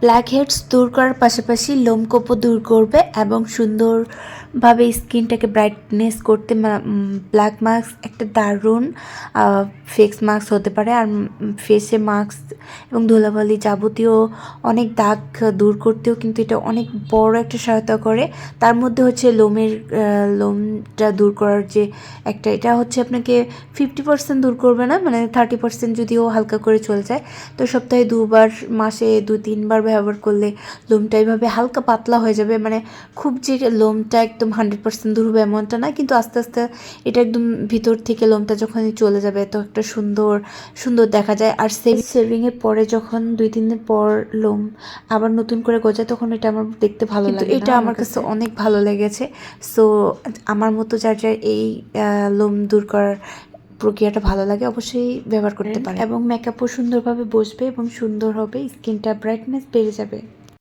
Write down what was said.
Black heads দূর করার পাশাপাশি লোমকূপও দূর করবে এবং সুন্দরভাবে স্কিনটাকে ব্রাইটনেস করতে ব্ল্যাক মাস্ক একটা দারুণ ফেস মাস্ক হতে পারে। আর ফেসে মাস্ক এবং ধুলাবালি যাবতীয় অনেক দাগ দূর করতেও কিন্তু এটা অনেক বড় একটা সহায়তা করে। তার মধ্যে হচ্ছে লোমটা দূর করার যে একটা, এটা হচ্ছে আপনাকে 50% দূর করবে না, মানে 30% যদিও হালকা করে চলে যায়। তো সপ্তাহে 2 বার, মাসে 2-3 বার ব্যবহার করলে লোমটা এইভাবে হালকা পাতলা হয়ে যাবে। মানে খুব যে লোমটা একদম 100% দূর হবে এমনটা না, কিন্তু আস্তে আস্তে এটা একদম ভিতর থেকে লোমটা যখনই চলে যাবে তো একটা সুন্দর সুন্দর দেখা যায়। আর শেভিংয়ের পরে যখন 2-3 দিন পর লোম আবার নতুন করে গজায় তখন এটা আমার দেখতে ভালো লাগে। এটা আমার কাছে অনেক ভালো লেগেছে। সো আমার মতো যার যার এই লোম দূর করার প্রক্রিয়াটা ভালো লাগে অবশ্যই ব্যবহার করতে পারেন এবং মেকআপও সুন্দরভাবে বসবে এবং সুন্দর হবে, স্কিনটা ব্রাইটনেস বেড়ে যাবে।